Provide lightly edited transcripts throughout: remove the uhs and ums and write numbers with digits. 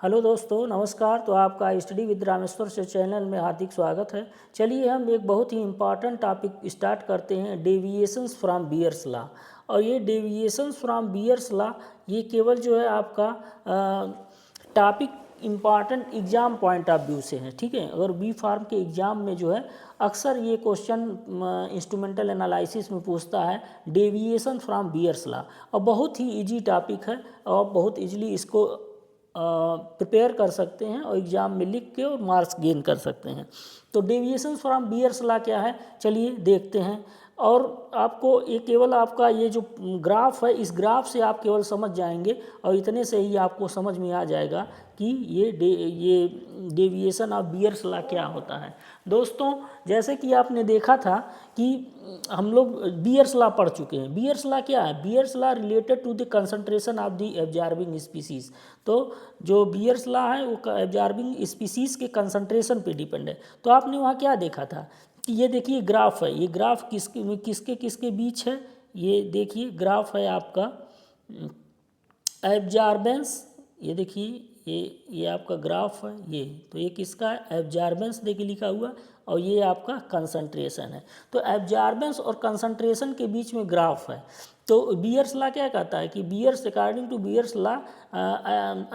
Hello दोस्तों, नमस्कार। तो आपका स्टडी विद रामेश्वर से चैनल में हार्दिक स्वागत है। चलिए हम एक बहुत ही इम्पॉर्टेंट टॉपिक स्टार्ट करते हैं, डेविएशंस फ्रॉम बीयर्स लॉ। और ये डेविएशंस फ्रॉम बीयर्स लॉ ये केवल जो है आपका topic important exam point of view से है, ठीक है। अगर बी फार्म के एग्ज़ाम में जो है अक्सर ये क्वेश्चन इंस्ट्रूमेंटल एनालिसिस में पूछता है, डेविएशन फ्रॉम बीयर्स लॉ। और बहुत ही इजी टॉपिक है और बहुत इजीली इसको प्रिपेयर कर सकते हैं और एग्ज़ाम में लिख के और मार्क्स गेन कर सकते हैं। तो डेविएशन फ्रॉम बीयर्स लॉ क्या है, चलिए देखते हैं। और आपको ये केवल आपका ये जो ग्राफ है, इस ग्राफ से आप केवल समझ जाएंगे और इतने से ही आपको समझ में आ जाएगा कि ये डेविएशन ऑफ बीयर्स लॉ क्या होता है। दोस्तों, जैसे कि आपने देखा था कि हम लोग बीयर्स लॉ पढ़ चुके हैं। बीयर्स लॉ क्या है? Beer's law related to the concentration of the absorbing species. तो जो बीयर्स लॉ है वो एब्जॉर्बिंग स्पीसीज के कंसंट्रेशन पे डिपेंड है। तो आपने वहाँ क्या देखा था कि ये देखिए ग्राफ है, ये ग्राफ किसके किसके किसके बीच है। ये देखिए ग्राफ है आपका एब्जॉर्बेंस, ये देखिए ये आपका ग्राफ है। ये तो ये किसका है? एब्जॉर्बेंस देखिए लिखा हुआ, और ये आपका कंसंट्रेशन है। तो एब्जॉर्बेंस और कंसंट्रेशन के बीच में ग्राफ है। तो बीयर्स लॉ क्या कहता है कि Beer's according to Beer's law,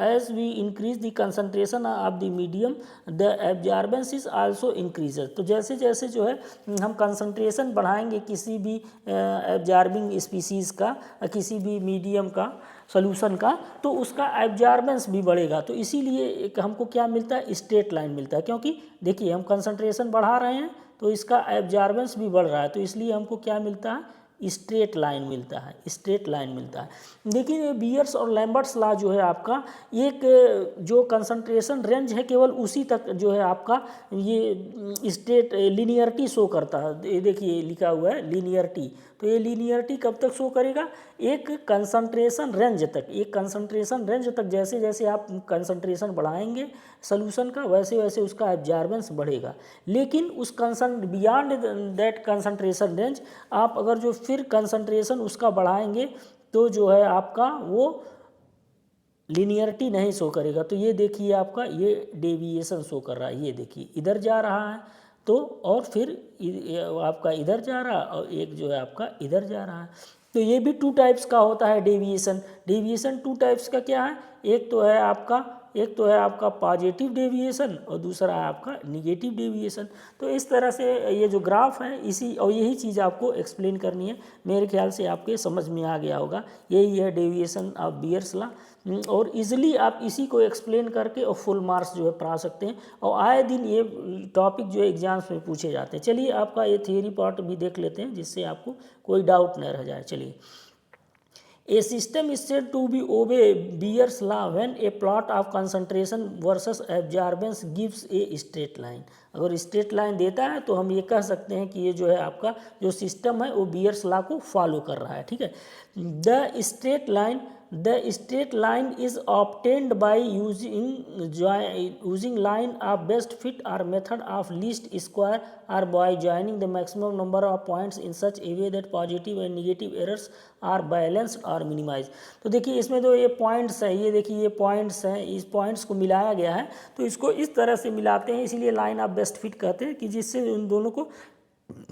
as we increase the concentration of the medium the absorbance is also increases. तो जैसे जैसे जो है हम कंसंट्रेशन बढ़ाएंगे किसी भी एब्जॉर्बिंग स्पीसीज़ का, किसी भी मीडियम का, सोल्यूशन का, तो उसका एब्जॉर्बेंस भी बढ़ेगा। तो इसीलिए एक हमको क्या मिलता है? स्ट्रेट लाइन मिलता है। क्योंकि देखिए हम कंसंट्रेशन बढ़ा रहे हैं तो इसका एब्जॉर्बेंस भी बढ़ रहा है, तो इसलिए हमको क्या मिलता है? स्ट्रेट लाइन मिलता है, स्ट्रेट लाइन मिलता है। लेकिन ये बीयर्स और लैम्बर्ट्स लॉ जो है आपका, एक जो कंसंट्रेशन रेंज है केवल उसी तक जो है आपका ये स्ट्रेट लीनियरिटी शो करता है। ये देखिए लिखा हुआ है लीनियरिटी। तो ये लीनियरिटी कब तक शो करेगा? एक कंसंट्रेशन रेंज तक। एक कंसंट्रेशन रेंज तक जैसे जैसे आप कंसंट्रेशन बढ़ाएंगे सॉल्यूशन का, वैसे वैसे उसका एब्जॉर्बेंस बढ़ेगा। लेकिन उस बियॉन्ड दैट कंसंट्रेशन रेंज आप अगर जो फिर कंसंट्रेशन उसका बढ़ाएंगे तो जो है आपका वो लीनियरिटी नहीं शो करेगा। तो ये देखिए आपका ये डेविएशन शो कर रहा है। ये देखिए इधर जा रहा है तो, और फिर आपका इधर जा रहा है, और एक जो है आपका इधर जा रहा है। तो ये भी टू टाइप्स का होता है डेविएशन। डेविएशन टू टाइप्स का क्या है? एक तो है आपका पॉजिटिव डेविएशन और दूसरा है आपका निगेटिव डेविएशन। तो इस तरह से ये जो ग्राफ है इसी और यही चीज़ आपको एक्सप्लेन करनी है। मेरे ख्याल से आपके समझ में आ गया होगा। यही है डेविएशन ऑफ बीयर्स लॉ। और इजीली आप इसी को एक्सप्लेन करके और फुल मार्क्स जो है पा सकते हैं। और आए दिन ये टॉपिक जो है एग्जाम्स में पूछे जाते हैं। चलिए आपका ये थियरी पार्ट भी देख लेते हैं जिससे आपको कोई डाउट न रह जाए। चलिए, A system is said to be obey Beer's law when a plot of concentration versus absorbance gives a straight line। अगर स्ट्रेट लाइन देता है तो हम ये कह सकते हैं कि ये जो है आपका जो सिस्टम है वो बीयर्स लॉ को फॉलो कर रहा है, ठीक है। The straight line is obtained by using line of best fit or method of least square or by joining the maximum number of points in such a way that positive and negative errors are balanced or minimized। तो देखिए इसमें तो ये points है, ये देखिए ये points हैं, इस पॉइंट्स को मिलाया गया है। तो इसको इस तरह से मिलाते हैं, इसीलिए लाइन ऑफ बेस्ट फिट कहते हैं कि जिससे उन दोनों को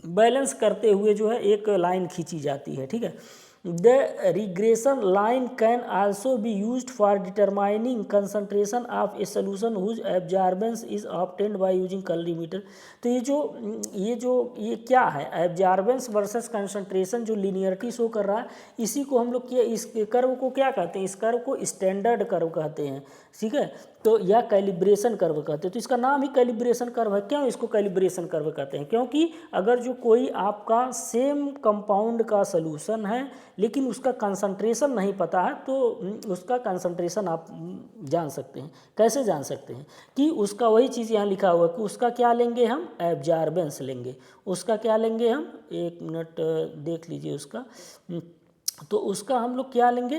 बैलेंस करते हुए जो है एक लाइन खींची जाती है, ठीक है। The regression line can also be used for determining concentration of a solution whose absorbance is obtained by using colorimeter। तो ये क्या है? एब्जॉर्बेंस वर्सेस कंसंट्रेशन जो लीनियरिटी शो कर रहा है, इसी को हम लोग इस कर्व को क्या कहते हैं? इस कर्व को स्टैंडर्ड कर्व कहते हैं, ठीक है। तो या कैलिब्रेशन कर्व कहते हैं। तो इसका नाम ही कैलिब्रेशन कर्व है। क्यों इसको कैलिब्रेशन कर्व कहते हैं? क्योंकि अगर जो कोई आपका सेम कंपाउंड का सॉल्यूशन है लेकिन उसका कंसंट्रेशन नहीं पता है, तो उसका कंसंट्रेशन आप जान सकते हैं। कैसे जान सकते हैं? कि उसका वही चीज़ यहाँ लिखा हुआ है कि उसका क्या लेंगे हम? एब्जॉर्बेंस लेंगे। उसका क्या लेंगे हम? एक मिनट देख लीजिए उसका। तो उसका हम लोग क्या लेंगे?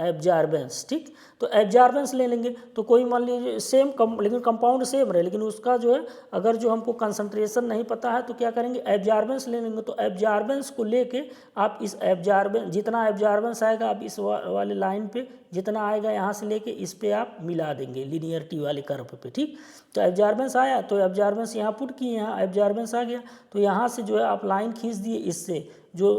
एब्जॉर्बेंस, ठीक। तो एब्जॉर्बेंस ले लेंगे। तो कोई मान लीजिए सेम लेकिन कंपाउंड सेम रहे, लेकिन उसका जो है अगर जो हमको कंसंट्रेशन नहीं पता है तो क्या करेंगे? एब्जॉर्बेंस ले लेंगे। तो एब्जॉर्बेंस को लेके आप इस एब्जॉर्बेंस जितना एब्जॉर्बेंस आएगा आप इस वाले लाइन पे जितना आएगा यहाँ से लेके इस पे आप मिला देंगे लीनियरिटी वाले कर्व पे, ठीक। तो एब्जॉर्बेंस आया तो एब्जॉर्बेंस यहाँ पुट किए, यहाँ एब्जॉर्बेंस आ गया, तो यहाँ से जो है आप लाइन खींच दिए इससे जो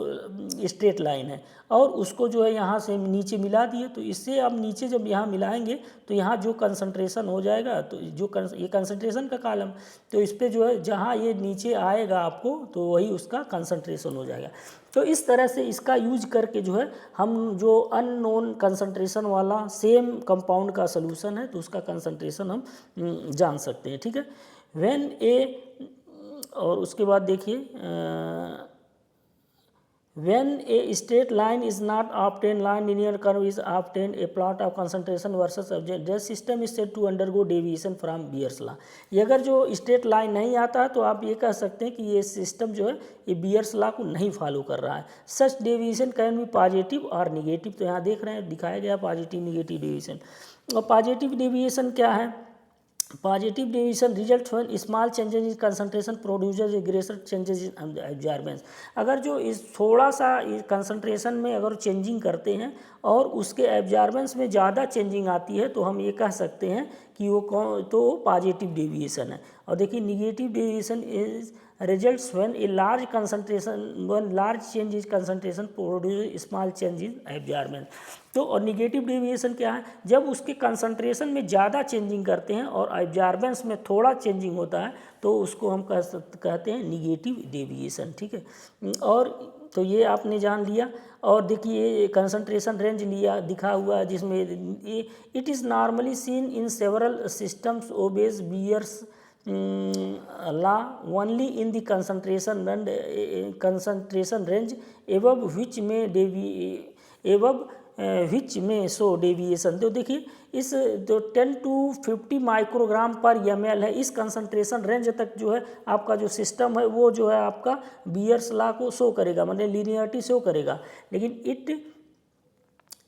स्ट्रेट लाइन है, और उसको जो है यहाँ से नीचे मिला दिए। तो इससे आप नीचे जब यहाँ मिलाएंगे तो यहाँ जो कंसंट्रेशन हो जाएगा, तो जो ये कंसंट्रेशन का कॉलम, तो इस पर जो है जहाँ ये नीचे आएगा आपको तो वही उसका कंसंट्रेशन हो जाएगा। तो इस तरह से इसका यूज करके जो है हम जो अननोन कंसंट्रेशन वाला सेम कंपाउंड का सोल्यूशन है तो उसका कंसंट्रेशन हम जान सकते हैं, ठीक है। व्हेन ए, और उसके बाद देखिए when a straight line is not obtained, line linear curve is obtained, a plot of concentration versus object, the system is said to undergo deviation from Beer's law। ये अगर जो स्ट्रेट लाइन नहीं आता तो आप ये कह सकते हैं कि ये सिस्टम जो है ये बियर्स लॉ को नहीं फॉलो कर रहा है। सच डेविएशन कैन बी पॉजिटिव और निगेटिव, तो यहाँ देख रहे हैं दिखाया गया पॉजिटिव निगेटिव डेविएशन। और पॉजिटिव डेविएशन क्या है? Positive deviation result when small changes in concentration producers greater changes in absorbance. अगर जो इस थोड़ा सा कंसंट्रेशन में अगर चेंजिंग करते हैं और उसके एब्जॉर्बेंस में ज़्यादा चेंजिंग आती है तो हम ये कह सकते हैं कि वो तो पॉजिटिव डेविएशन है। और देखिए negative deviation is results when a large change in concentration produces small change in absorbance। तो और निगेटिव डेविएशन क्या है? जब उसके कंसंट्रेशन में ज़्यादा चेंजिंग करते हैं और एब्जॉर्बेंस में थोड़ा चेंजिंग होता है तो उसको हम कहते हैं निगेटिव डेविएशन, ठीक है। और तो ये आपने जान लिया। और देखिए कंसंट्रेशन रेंज लिया दिखा हुआ है जिसमें it is normally seen in several systems obeys Beer's law only in the concentration range above which may show deviation। तो देखिए इस जो 10 to 50 माइक्रोग्राम पर ml है, इस कंसंट्रेशन रेंज तक जो है आपका जो सिस्टम है वो जो है आपका बियर्स लॉ को शो करेगा, मतलब लीनियरिटी शो करेगा। लेकिन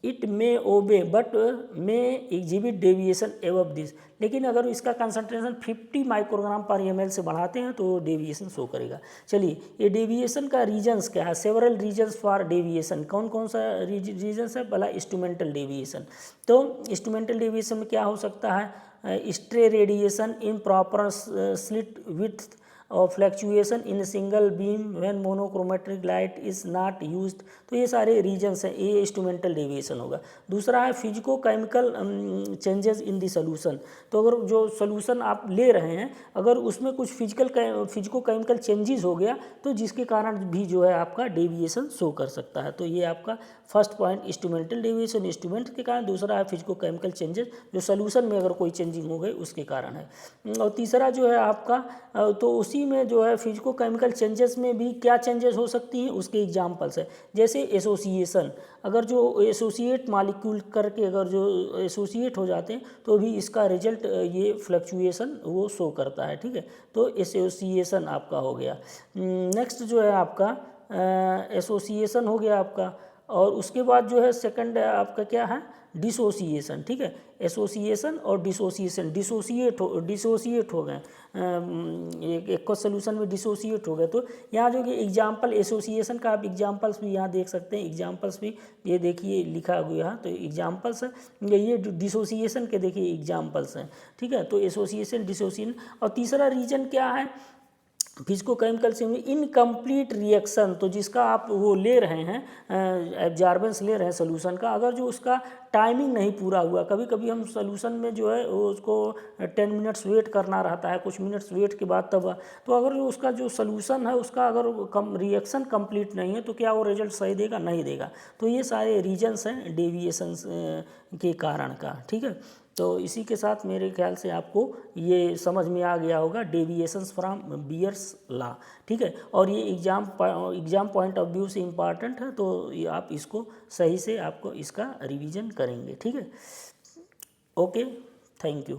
it may obey but may exhibit deviation above this. लेकिन अगर इसका कंसंट्रेशन 50 माइक्रोग्राम पर ml से बढ़ाते हैं तो डेविएशन शो करेगा। चलिए ये डेविएशन का रीजन्स क्या है? Several reasons for deviation. कौन कौन सा रीजन्स है? पहला इंस्ट्रूमेंटल डेविएशन। तो इंस्ट्रूमेंटल डेविएशन में क्या हो सकता है? Stray radiation, improper slit width और fluctuation in single beam when monochromatic light is not used. तो ये सारे रीजन्स हैं, ये इंस्ट्रूमेंटल डेविएशन होगा। दूसरा है physico chemical changes in the solution. तो अगर जो सोल्यूशन आप ले रहे हैं अगर उसमें कुछ फिजिको केमिकल चेंजेस हो गया तो जिसके कारण भी जो है आपका डेविएशन शो कर सकता है। तो ये आपका first point instrumental deviation instrument के कारण, दूसरा है फिजिको केमिकल चेंजेस जो सोल्यूशन में अगर कोई चेंजिंग हो गई उसके कारण है। और तीसरा जो है आपका तो उसी में जो है फिजिको केमिकल चेंजेस में भी क्या चेंजेस हो सकती हैं उसके एग्जांपल्स है। जैसे एसोसिएशन, अगर जो एसोसिएट मॉलिक्यूल करके अगर जो एसोसिएट हो जाते हैं तो भी इसका रिजल्ट ये फ्लक्चुएशन वो शो करता है, ठीक है। तो एसोसिएशन आपका हो गया। नेक्स्ट जो है आपका एसोसिएशन हो गया आपका। और उसके बाद जो है सेकंड आपका क्या है? डिसोसिएशन, ठीक है। एसोसिएशन और डिसोसिएशन, डिसोसिएट हो गए, एक सोल्यूशन में डिसोसिएट हो गए। तो यहाँ जो कि एग्जाम्पल एसोसिएशन का आप एग्जाम्पल्स भी यहाँ देख सकते हैं। एग्जाम्पल्स भी ये देखिए लिखा हुआ है, तो एग्जाम्पल्स है ये डिसोसिएशन के देखिए एग्जाम्पल्स हैं, ठीक है। तो एसोसिएशन डिसोसिएशन। और तीसरा रीजन क्या है? फिजिको केमिकल से इनकम्प्लीट रिएक्शन। तो जिसका आप वो ले रहे हैं एब्जॉर्बेंस ले रहे हैं सोल्यूशन का, अगर जो उसका टाइमिंग नहीं पूरा हुआ, कभी कभी हम सोल्यूशन में जो है वो उसको 10 मिनट्स वेट करना रहता है, कुछ मिनट्स वेट के बाद तब, तो अगर उसका जो सोल्यूशन है उसका अगर रिएक्शन कंप्लीट नहीं है तो क्या वो रिजल्ट सही देगा? नहीं देगा। तो ये सारे रीजन्स हैं डेविएशंस के कारण का, ठीक है। तो इसी के साथ मेरे ख्याल से आपको ये समझ में आ गया होगा डेविएशंस फ्रॉम बियर्स लॉ, ठीक है। और ये एग्ज़ाम पॉइंट ऑफ व्यू से इम्पॉर्टेंट है, तो ये आप इसको सही से आपको इसका रिवीजन करेंगे, ठीक है। Okay, thank you.